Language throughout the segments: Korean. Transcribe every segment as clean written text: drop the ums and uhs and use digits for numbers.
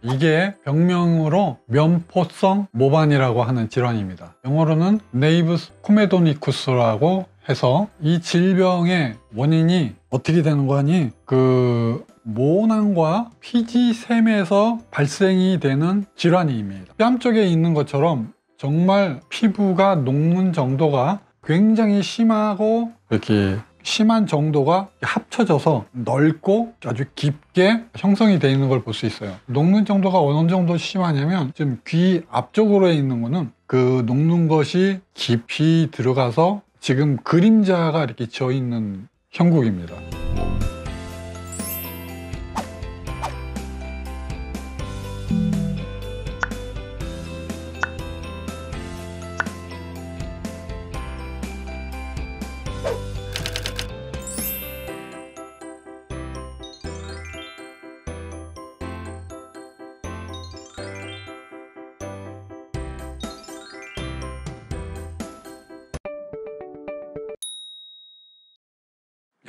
이게 병명으로 면포성 모반이라고 하는 질환입니다. 영어로는 네이브스 코메도니쿠스라고 해서 이 질병의 원인이 어떻게 되는 거니? 모낭과 피지샘에서 발생이 되는 질환입니다. 뺨 쪽에 있는 것처럼 정말 피부가 녹는 정도가 굉장히 심하고 이렇게 심한 정도가 합쳐져서 넓고 아주 깊게 형성이 되어 있는 걸 볼 수 있어요. 녹는 정도가 어느 정도 심하냐면 지금 귀 앞쪽으로 있는 거는 그 녹는 것이 깊이 들어가서 지금 그림자가 이렇게 져 있는 형국입니다.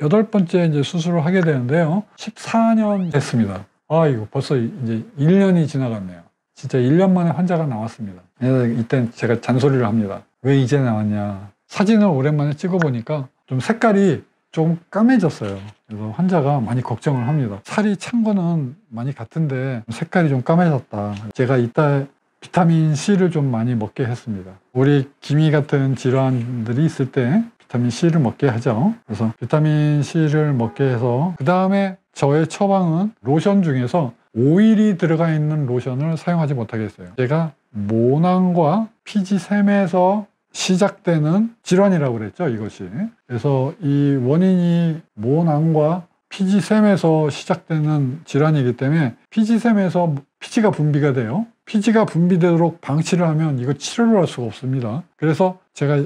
여덟 번째 이제 수술을 하게 되는데요. 14년 됐습니다. 이거 벌써 이제 1년이 지나갔네요. 진짜 1년 만에 환자가 나왔습니다. 그래서 이때 제가 잔소리를 합니다. 왜 이제 나왔냐. 사진을 오랜만에 찍어보니까 좀 색깔이 좀 까매졌어요. 그래서 환자가 많이 걱정을 합니다. 살이 찬 거는 많이 같은데 색깔이 좀 까매졌다. 제가 이따 비타민 C를 좀 많이 먹게 했습니다. 우리 기미 같은 질환들이 있을 때 비타민 C를 먹게 하죠. 그래서 비타민 C를 먹게 해서 그 다음에 저의 처방은 로션 중에서 오일이 들어가 있는 로션을 사용하지 못하겠어요. 제가 모낭과 피지샘에서 시작되는 질환이라고 그랬죠, 이것이. 그래서 이 원인이 모낭과 피지샘에서 시작되는 질환이기 때문에 피지샘에서 피지가 분비가 돼요. 피지가 분비되도록 방치를 하면 이거 치료를 할 수가 없습니다. 그래서 제가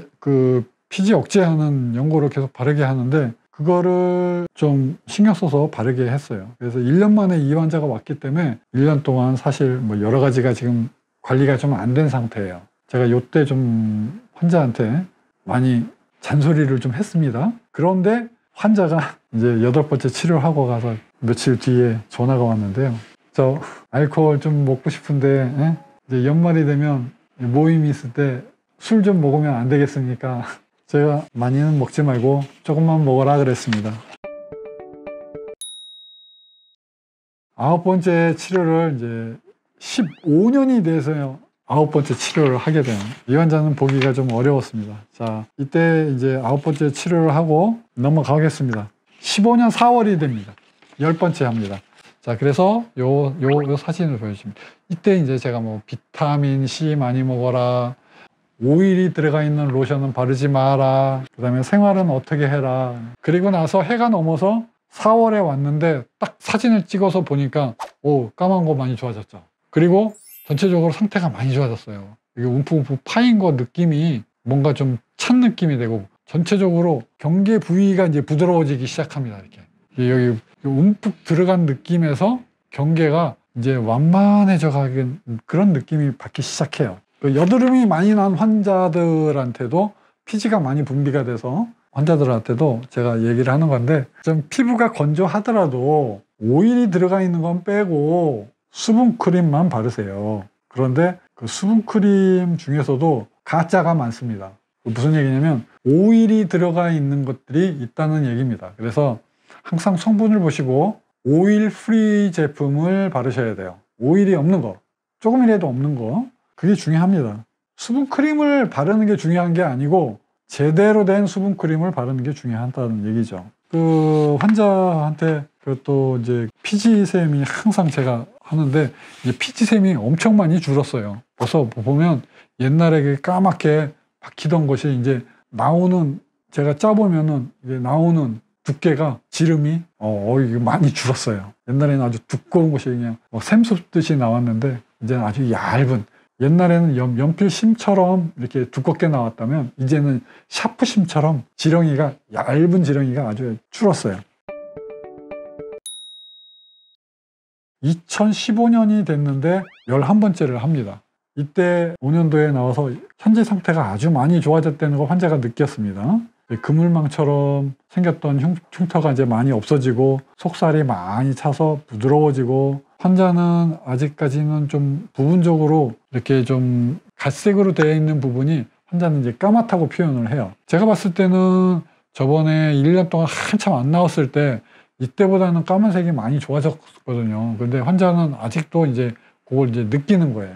피지 억제하는 연고를 계속 바르게 하는데 그거를 좀 신경 써서 바르게 했어요. 그래서 1년 만에 이 환자가 왔기 때문에 1년 동안 사실 뭐 여러 가지가 지금 관리가 좀 안 된 상태예요. 제가 요때 좀 환자한테 많이 잔소리를 좀 했습니다. 그런데 환자가 이제 8번째 치료하고 가서 며칠 뒤에 전화가 왔는데요. 저 알코올 좀 먹고 싶은데 이제 연말이 되면 모임이 있을 때 술 좀 먹으면 안 되겠습니까? 제가 많이는 먹지 말고 조금만 먹어라 그랬습니다. 9번째 치료를 이제 15년이 돼서요. 9번째 치료를 하게 돼요. 이 환자는 보기가 좀 어려웠습니다. 자, 이때 이제 9번째 치료를 하고 넘어가겠습니다. 15년 4월이 됩니다. 10번째 합니다. 자, 그래서 요 사진을 보여줍니다. 이때 이제 제가 뭐 비타민 C 많이 먹어라. 오일이 들어가 있는 로션은 바르지 마라. 그 다음에 생활은 어떻게 해라. 그리고 나서 해가 넘어서 4월에 왔는데 딱 사진을 찍어서 보니까 까만 거 많이 좋아졌죠. 그리고 전체적으로 상태가 많이 좋아졌어요. 이게 움푹움푹 파인 거 느낌이 뭔가 좀 찬 느낌이 되고 전체적으로 경계 부위가 이제 부드러워지기 시작합니다. 이렇게 여기 움푹 들어간 느낌에서 경계가 이제 완만해져 가는 그런 느낌이 받기 시작해요. 여드름이 많이 난 환자들한테도 피지가 많이 분비가 돼서 환자들한테도 제가 얘기를 하는 건데 좀 피부가 건조하더라도 오일이 들어가 있는 건 빼고 수분크림만 바르세요. 그런데 그 수분크림 중에서도 가짜가 많습니다. 무슨 얘기냐면 오일이 들어가 있는 것들이 있다는 얘기입니다. 그래서 항상 성분을 보시고 오일 프리 제품을 바르셔야 돼요. 오일이 없는 거, 조금이라도 없는 거, 그게 중요합니다. 수분크림을 바르는 게 중요한 게 아니고 제대로 된 수분크림을 바르는 게 중요하다는 얘기죠. 그 환자한테 또 이제 피지샘이 항상 제가 하는데 이제 피지샘이 엄청 많이 줄었어요. 벌써 보면 옛날에 까맣게 박히던 것이 이제 나오는, 제가 짜보면은 이제 나오는 두께가 지름이 이게 많이 줄었어요. 옛날에는 아주 두꺼운 것이 그냥 샘솟듯이 나왔는데 이제는 아주 얇은, 옛날에는 연필심처럼 이렇게 두껍게 나왔다면 이제는 샤프심처럼 얇은 지렁이가 아주 줄었어요. 2015년이 됐는데 11번째를 합니다. 이때 5년도에 나와서 현재 상태가 아주 많이 좋아졌다는 걸 환자가 느꼈습니다. 그물망처럼 생겼던 흉터가 이제 많이 없어지고 속살이 많이 차서 부드러워지고 환자는 아직까지는 좀 부분적으로 이렇게 좀 갈색으로 되어 있는 부분이 환자는 이제 까맣다고 표현을 해요. 제가 봤을 때는 저번에 1년 동안 한참 안 나왔을 때 이때보다는 까만색이 많이 좋아졌거든요. 근데 환자는 아직도 이제 그걸 이제 느끼는 거예요.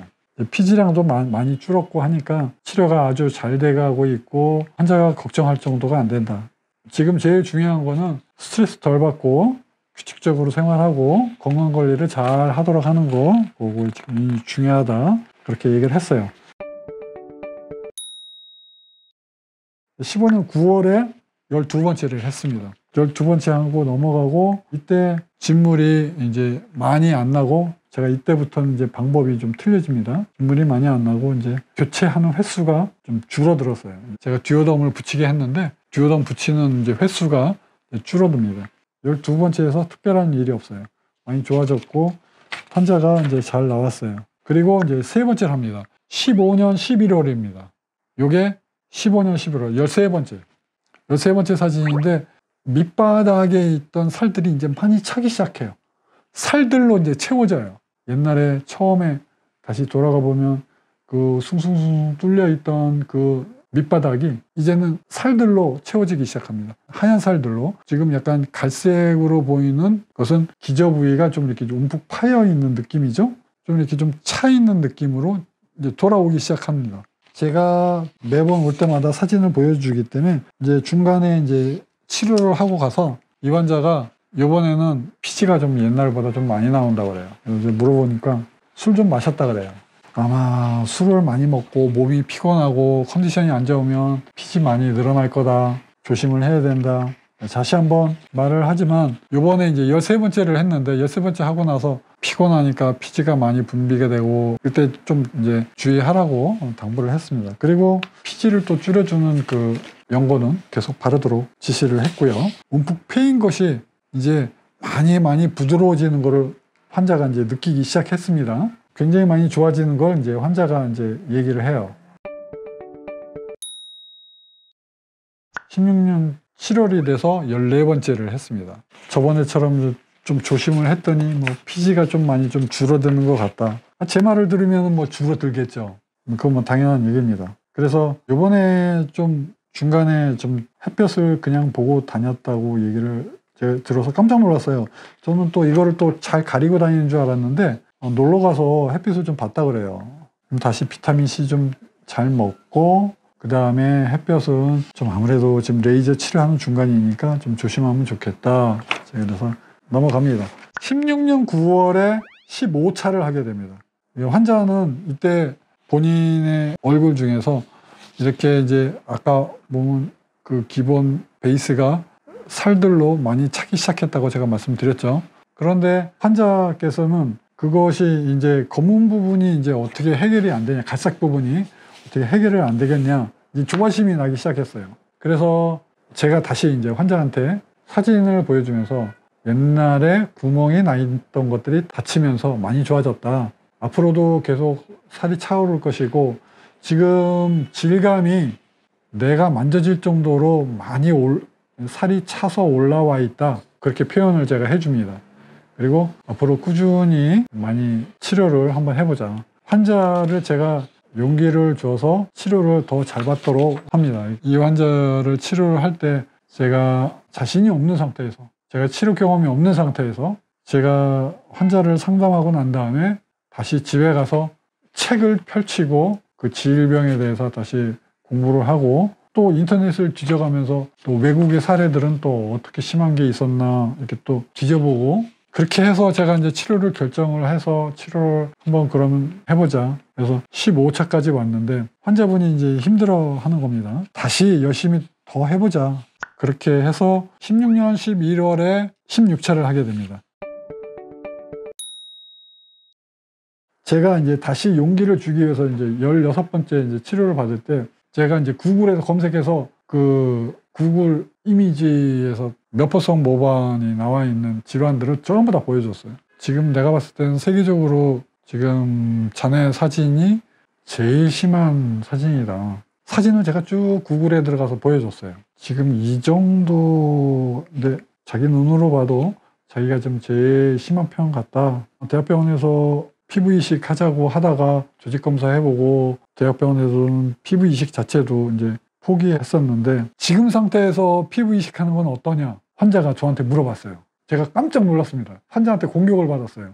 피지량도 많이 줄었고 하니까 치료가 아주 잘 돼가고 있고 환자가 걱정할 정도가 안 된다. 지금 제일 중요한 거는 스트레스 덜 받고 규칙적으로 생활하고 건강 관리를 잘 하도록 하는 거, 그거 지금 중요하다. 그렇게 얘기를 했어요. 15년 9월에 12번째를 했습니다. 12번째 하고 넘어가고 이때 진물이 이제 많이 안 나고 제가 이때부터는 이제 방법이 좀 틀려집니다. 진물이 많이 안 나고 이제 교체하는 횟수가 좀 줄어들었어요. 제가 듀오덤을 붙이게 했는데 듀오덤 붙이는 이제 횟수가 줄어듭니다. 12번째에서 특별한 일이 없어요. 많이 좋아졌고 환자가 이제 잘 나왔어요. 그리고 이제 세 번째를 합니다. 15년 11월입니다. 요게 15년 11월 13번째. 13번째 사진인데 밑바닥에 있던 살들이 이제 많이 차기 시작해요. 살들로 이제 채워져요. 옛날에 처음에 다시 돌아가 보면 그 숭숭숭 뚫려 있던 그 밑바닥이 이제는 살들로 채워지기 시작합니다. 하얀 살들로. 지금 약간 갈색으로 보이는 것은 기저 부위가 좀 이렇게 움푹 파여 있는 느낌이죠. 좀 이렇게 좀 차 있는 느낌으로 이제 돌아오기 시작합니다. 제가 매번 올 때마다 사진을 보여주기 때문에 이제 중간에 이제 치료를 하고 가서 이 환자가 이번에는 피지가 좀 옛날보다 좀 많이 나온다고 그래요. 그래서 물어보니까 술 좀 마셨다 그래요. 아마 술을 많이 먹고 몸이 피곤하고 컨디션이 안 좋으면 피지 많이 늘어날 거다. 조심을 해야 된다. 다시 한번 말을 하지만 요번에 이제 13번째를 했는데 13번째 하고 나서 피곤하니까 피지가 많이 분비가 되고 그때 좀 이제 주의하라고 당부를 했습니다. 그리고 피지를 또 줄여주는 그 연고는 계속 바르도록 지시를 했고요. 움푹 패인 것이 이제 많이 부드러워지는 거를 환자가 이제 느끼기 시작했습니다. 굉장히 많이 좋아지는 걸 이제 환자가 이제 얘기를 해요. 16년 7월이 돼서 14번째를 했습니다. 저번에처럼 좀 조심을 했더니 뭐 피지가 좀 많이 좀 줄어드는 것 같다. 제 말을 들으면 뭐 줄어들겠죠. 그건 뭐 당연한 얘기입니다. 그래서 요번에 좀 중간에 좀 햇볕을 그냥 보고 다녔다고 얘기를 제가 들어서 깜짝 놀랐어요. 저는 또 이거를 또 잘 가리고 다니는 줄 알았는데 놀러 가서 햇빛을 좀 봤다 그래요. 그럼 다시 비타민C 좀 잘 먹고 그 다음에 햇볕은 좀 아무래도 지금 레이저 치료하는 중간이니까 좀 조심하면 좋겠다. 그래서 넘어갑니다. 16년 9월에 15차를 하게 됩니다. 환자는 이때 본인의 얼굴 중에서 이렇게 이제 아까 보면 그 기본 베이스가 살들로 많이 차기 시작했다고 제가 말씀드렸죠. 그런데 환자께서는 그것이 이제 검은 부분이 이제 어떻게 해결이 안 되냐, 갈색 부분이 어떻게 해결이 안 되겠냐, 이제 조바심이 나기 시작했어요. 그래서 제가 다시 이제 환자한테 사진을 보여주면서 옛날에 구멍이 나 있던 것들이 닫히면서 많이 좋아졌다. 앞으로도 계속 살이 차오를 것이고 지금 질감이 내가 만져질 정도로 많이 살이 차서 올라와 있다. 그렇게 표현을 제가 해줍니다. 그리고 앞으로 꾸준히 많이 치료를 한번 해보자. 환자를 제가 용기를 줘서 치료를 더 잘 받도록 합니다. 이 환자를 치료를 할 때 제가 자신이 없는 상태에서, 제가 치료 경험이 없는 상태에서 제가 환자를 상담하고 난 다음에 다시 집에 가서 책을 펼치고 그 질병에 대해서 다시 공부를 하고 또 인터넷을 뒤져가면서 또 외국의 사례들은 또 어떻게 심한 게 있었나 이렇게 또 뒤져보고 그렇게 해서 제가 이제 치료를 결정을 해서 치료를 한번 그러면 해보자. 그래서 15차까지 왔는데 환자분이 이제 힘들어 하는 겁니다. 다시 열심히 더 해보자. 그렇게 해서 16년 11월에 16차를 하게 됩니다. 제가 이제 다시 용기를 주기 위해서 이제 16번째 이제 치료를 받을 때 제가 이제 구글에서 검색해서 그 구글 이미지에서 뇌포성 모반이 나와 있는 질환들을 전부 다 보여줬어요. 지금 내가 봤을 때는 세계적으로 지금 자네 사진이 제일 심한 사진이다. 사진을 제가 쭉 구글에 들어가서 보여줬어요. 지금 이 정도인데 자기 눈으로 봐도 자기가 좀 제일 심한 편 같다. 대학병원에서 피부 이식 하자고 하다가 조직 검사 해보고 대학병원에서는 피부 이식 자체도 이제 포기했었는데 지금 상태에서 피부 이식하는 건 어떠냐? 환자가 저한테 물어봤어요. 제가 깜짝 놀랐습니다. 환자한테 공격을 받았어요.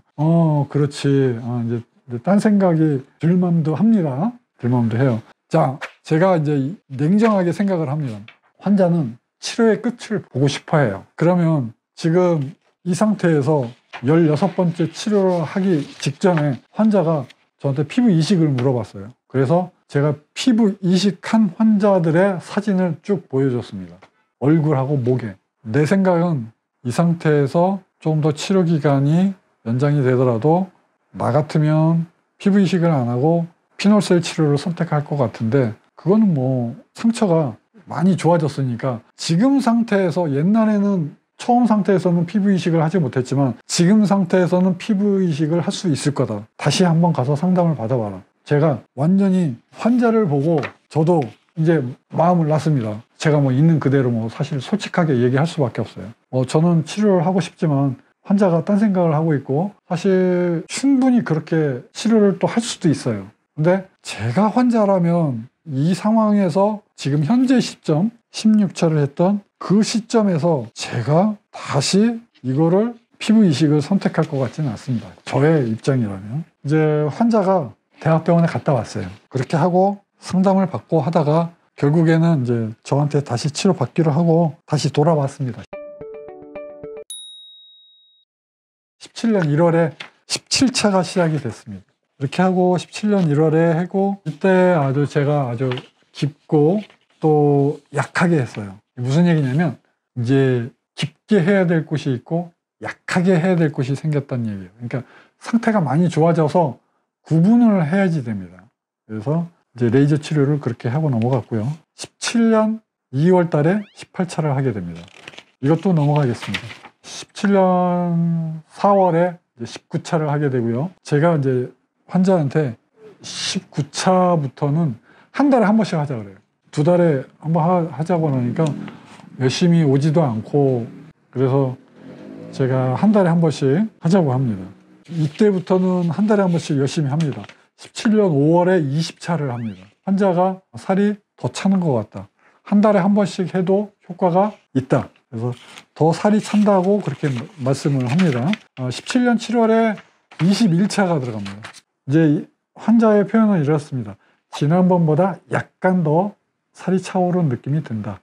그렇지. 이제 딴 생각이 들만도 합니다. 들만도 해요. 자, 제가 이제 냉정하게 생각을 합니다. 환자는 치료의 끝을 보고 싶어 해요. 그러면 지금 이 상태에서 16번째 치료를 하기 직전에 환자가 저한테 피부 이식을 물어봤어요. 그래서 제가 피부 이식한 환자들의 사진을 쭉 보여줬습니다. 얼굴하고 목에. 내 생각은 이 상태에서 좀 더 치료 기간이 연장이 되더라도 나 같으면 피부 이식을 안 하고 피놀셀 치료를 선택할 것 같은데 그거는 뭐 상처가 많이 좋아졌으니까 지금 상태에서 옛날에는 처음 상태에서는 피부 이식을 하지 못했지만 지금 상태에서는 피부 이식을 할 수 있을 거다. 다시 한번 가서 상담을 받아봐라. 제가 완전히 환자를 보고 저도 이제 마음을 놨습니다. 제가 뭐 있는 그대로 뭐 사실 솔직하게 얘기할 수밖에 없어요. 저는 치료를 하고 싶지만 환자가 딴 생각을 하고 있고 사실 충분히 그렇게 치료를 또 할 수도 있어요. 근데 제가 환자라면 이 상황에서 지금 현재 시점 16차를 했던 그 시점에서 제가 다시 이거를 피부 이식을 선택할 것 같지는 않습니다. 저의 입장이라면. 이제 환자가 대학병원에 갔다 왔어요. 그렇게 하고 상담을 받고 하다가 결국에는 이제 저한테 다시 치료받기로 하고 다시 돌아왔습니다. 17년 1월에 17차가 시작이 됐습니다. 이렇게 하고 17년 1월에 하고 이때 제가 아주 깊고 또 약하게 했어요. 무슨 얘기냐면 이제 깊게 해야 될 곳이 있고 약하게 해야 될 곳이 생겼다는 얘기예요. 그러니까 상태가 많이 좋아져서 구분을 해야지 됩니다. 그래서 이제 레이저 치료를 그렇게 하고 넘어갔고요. 17년 2월 달에 18차를 하게 됩니다. 이것도 넘어가겠습니다. 17년 4월에 이제 19차를 하게 되고요. 제가 이제 환자한테 19차부터는 한 달에 한 번씩 하자 그래요. 2달에 한 번 하자고 하니까 열심히 오지도 않고 그래서 제가 한 달에 한 번씩 하자고 합니다. 이때부터는 한 달에 한 번씩 열심히 합니다. 17년 5월에 20차를 합니다. 환자가 살이 더 차는 것 같다. 한 달에 한 번씩 해도 효과가 있다. 그래서 더 살이 찬다고 그렇게 말씀을 합니다. 17년 7월에 21차가 들어갑니다. 이제 환자의 표현은 이렇습니다. 지난번보다 약간 더 살이 차오른 느낌이 든다.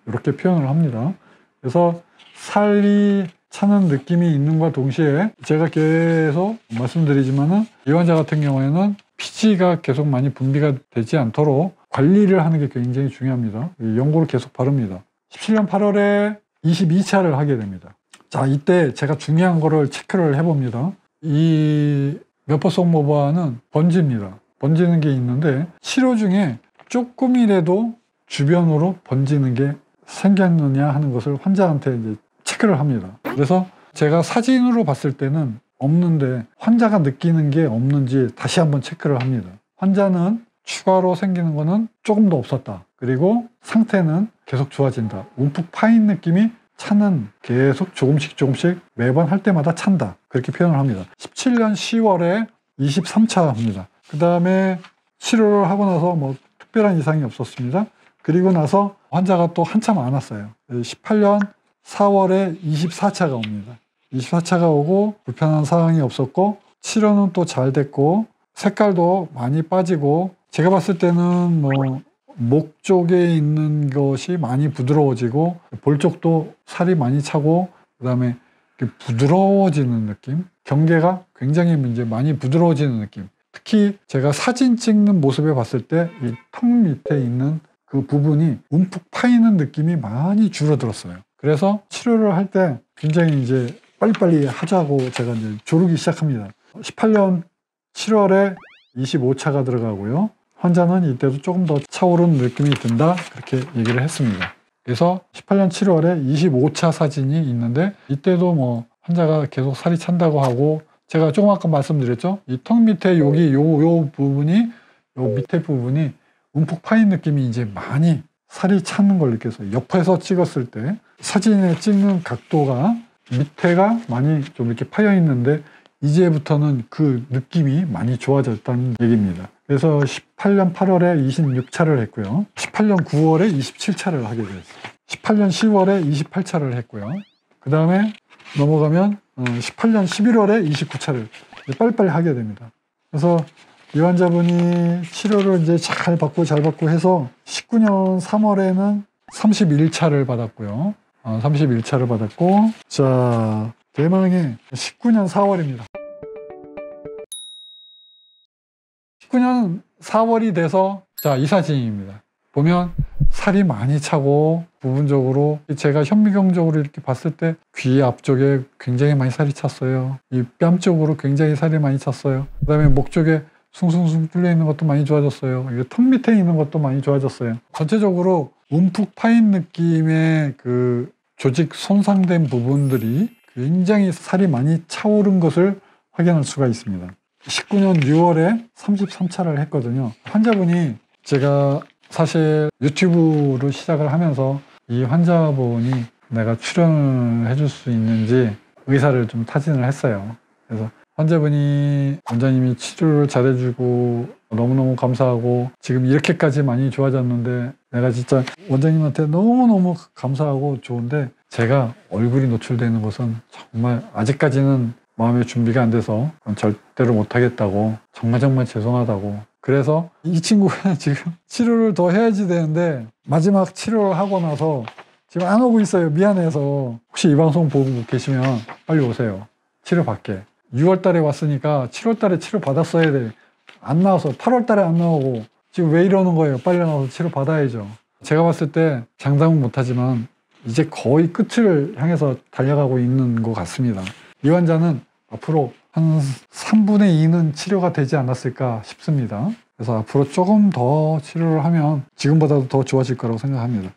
이렇게 표현을 합니다. 그래서 살이 차는 느낌이 있는과 동시에 제가 계속 말씀드리지만은 이 환자 같은 경우에는 피지가 계속 많이 분비가 되지 않도록 관리를 하는 게 굉장히 중요합니다. 연고를 계속 바릅니다. 17년 8월에 22차를 하게 됩니다. 자, 이때 제가 중요한 거를 체크를 해봅니다. 이 메포송모바는 번집니다. 번지는 게 있는데 치료 중에 조금이라도 주변으로 번지는 게 생겼느냐 하는 것을 환자한테 이제 체크를 합니다. 그래서 제가 사진으로 봤을 때는 없는데 환자가 느끼는 게 없는지 다시 한번 체크를 합니다. 환자는 추가로 생기는 거는 조금 더 없었다. 그리고 상태는 계속 좋아진다. 움푹 파인 느낌이 차는 계속 조금씩 매번 할 때마다 찬다. 그렇게 표현을 합니다. 17년 10월에 23차 합니다. 그 다음에 치료를 하고 나서 뭐 특별한 이상이 없었습니다. 그리고 나서 환자가 또 한참 안 왔어요. 18년 4월에 24차가 옵니다. 24차가 오고 불편한 사항이 없었고 치료는 또 잘 됐고 색깔도 많이 빠지고 제가 봤을 때는 뭐 목 쪽에 있는 것이 많이 부드러워지고 볼 쪽도 살이 많이 차고 그다음에 부드러워지는 느낌, 경계가 굉장히 이제 많이 부드러워지는 느낌. 특히 제가 사진 찍는 모습에 봤을 때 이 턱 밑에 있는 그 부분이 움푹 파이는 느낌이 많이 줄어들었어요. 그래서 치료를 할 때 굉장히 이제 빨리빨리 하자고 제가 이제 조르기 시작합니다. 18년 7월에 25차가 들어가고요. 환자는 이때도 조금 더 차오른 느낌이 든다. 그렇게 얘기를 했습니다. 그래서 18년 7월에 25차 사진이 있는데 이때도 뭐 환자가 계속 살이 찬다고 하고 제가 조금 아까 말씀드렸죠. 이 턱 밑에 여기 요 부분이 요 밑에 부분이 움푹 파인 느낌이 이제 많이 살이 차는 걸 느꼈어요. 옆에서 찍었을 때 사진에 찍는 각도가 밑에가 많이 좀 이렇게 파여 있는데 이제부터는 그 느낌이 많이 좋아졌다는 얘기입니다. 그래서 18년 8월에 26차를 했고요. 18년 9월에 27차를 하게 됐어요. 18년 10월에 28차를 했고요. 그 다음에 넘어가면 18년 11월에 29차를 빨리빨리 하게 됩니다. 그래서 이 환자분이 치료를 이제 잘 받고 해서 19년 3월에는 31차를 받았고요. 31차를 받았고, 자, 대망의 19년 4월입니다. 19년 4월이 돼서, 자, 이 사진입니다. 보면 살이 많이 차고, 부분적으로 제가 현미경적으로 이렇게 봤을 때 귀 앞쪽에 굉장히 많이 살이 찼어요. 이 뺨 쪽으로 굉장히 살이 많이 찼어요. 그 다음에 목 쪽에 숭숭숭 뚫려 있는 것도 많이 좋아졌어요. 턱 밑에 있는 것도 많이 좋아졌어요. 전체적으로 움푹 파인 느낌의 그 조직 손상된 부분들이 굉장히 살이 많이 차오른 것을 확인할 수가 있습니다. 19년 6월에 33차를 했거든요. 환자분이 제가 사실 유튜브로 시작을 하면서 이 환자분이 내가 출연을 해줄 수 있는지 의사를 좀 타진을 했어요. 그래서 환자분이 원장님이 치료를 잘해주고 너무너무 감사하고 지금 이렇게까지 많이 좋아졌는데 내가 진짜 원장님한테 너무너무 감사하고 좋은데 제가 얼굴이 노출되는 것은 정말 아직까지는 마음의 준비가 안 돼서 절대로 못하겠다고 정말 죄송하다고. 그래서 이 친구가 지금 치료를 더 해야지 되는데 마지막 치료를 하고 나서 지금 안 오고 있어요. 미안해서. 혹시 이 방송 보고 계시면 빨리 오세요. 치료 받게. 6월 달에 왔으니까 7월 달에 치료 받았어야 돼. 안 나와서 8월 달에 안 나오고 지금 왜 이러는 거예요? 빨리 나와서 치료 받아야죠. 제가 봤을 때 장담은 못하지만 이제 거의 끝을 향해서 달려가고 있는 것 같습니다. 이 환자는 앞으로 한 3분의 2는 치료가 되지 않았을까 싶습니다. 그래서 앞으로 조금 더 치료를 하면 지금보다도 더 좋아질 거라고 생각합니다.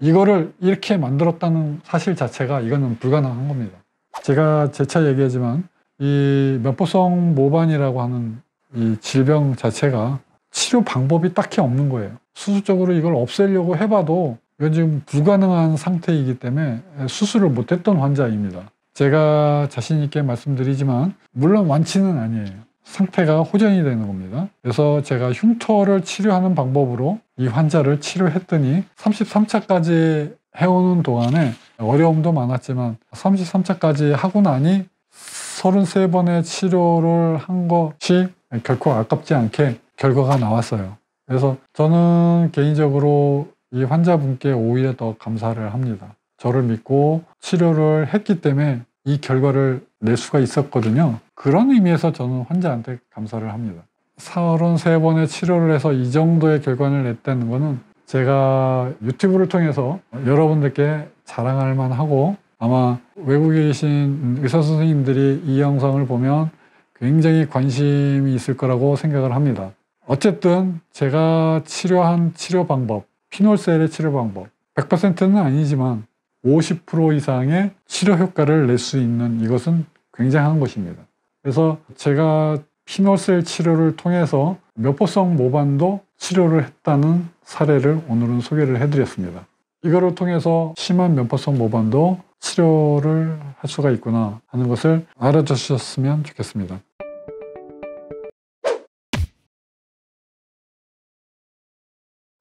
이거를 이렇게 만들었다는 사실 자체가 이거는 불가능한 겁니다. 제가 재차 얘기하지만 이 면포성 모반이라고 하는 이 질병 자체가 치료 방법이 딱히 없는 거예요. 수술적으로 이걸 없애려고 해봐도 이건 지금 불가능한 상태이기 때문에 수술을 못했던 환자입니다. 제가 자신 있게 말씀드리지만 물론 완치는 아니에요. 상태가 호전이 되는 겁니다. 그래서 제가 흉터를 치료하는 방법으로 이 환자를 치료했더니 33차까지 해오는 동안에 어려움도 많았지만 33차까지 하고 나니 33번의 치료를 한 것이 결코 아깝지 않게 결과가 나왔어요. 그래서 저는 개인적으로 이 환자분께 오히려 더 감사를 합니다. 저를 믿고 치료를 했기 때문에 이 결과를 낼 수가 있었거든요. 그런 의미에서 저는 환자한테 감사를 합니다. 33번의 치료를 해서 이 정도의 결과를 냈다는 거는 제가 유튜브를 통해서 여러분들께 자랑할 만하고 아마 외국에 계신 의사 선생님들이 이 영상을 보면 굉장히 관심이 있을 거라고 생각을 합니다. 어쨌든 제가 치료한 치료 방법, 피놀셀의 치료 방법 100%는 아니지만 50% 이상의 치료 효과를 낼 수 있는 이것은 굉장한 것입니다. 그래서 제가 피놀셀 치료를 통해서 면포성 모반도 치료를 했다는 사례를 오늘은 소개를 해드렸습니다. 이거를 통해서 심한 면포성 모반도 치료를 할 수가 있구나 하는 것을 알아주셨으면 좋겠습니다.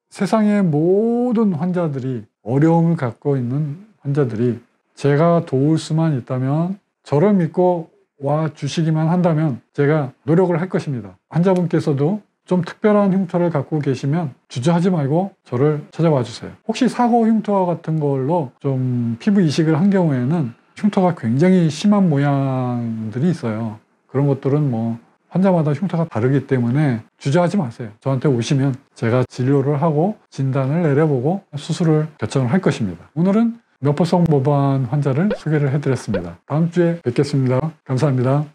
세상의 모든 환자들이 어려움을 갖고 있는 환자들이 제가 도울 수만 있다면 저를 믿고 와 주시기만 한다면 제가 노력을 할 것입니다. 환자분께서도 좀 특별한 흉터를 갖고 계시면 주저하지 말고 저를 찾아와 주세요. 혹시 사고 흉터 같은 걸로 좀 피부 이식을 한 경우에는 흉터가 굉장히 심한 모양들이 있어요. 그런 것들은 뭐 환자마다 흉터가 다르기 때문에 주저하지 마세요. 저한테 오시면 제가 진료를 하고 진단을 내려보고 수술을 결정을 할 것입니다. 오늘은 면포성 모반 환자를 소개를 해드렸습니다. 다음 주에 뵙겠습니다. 감사합니다.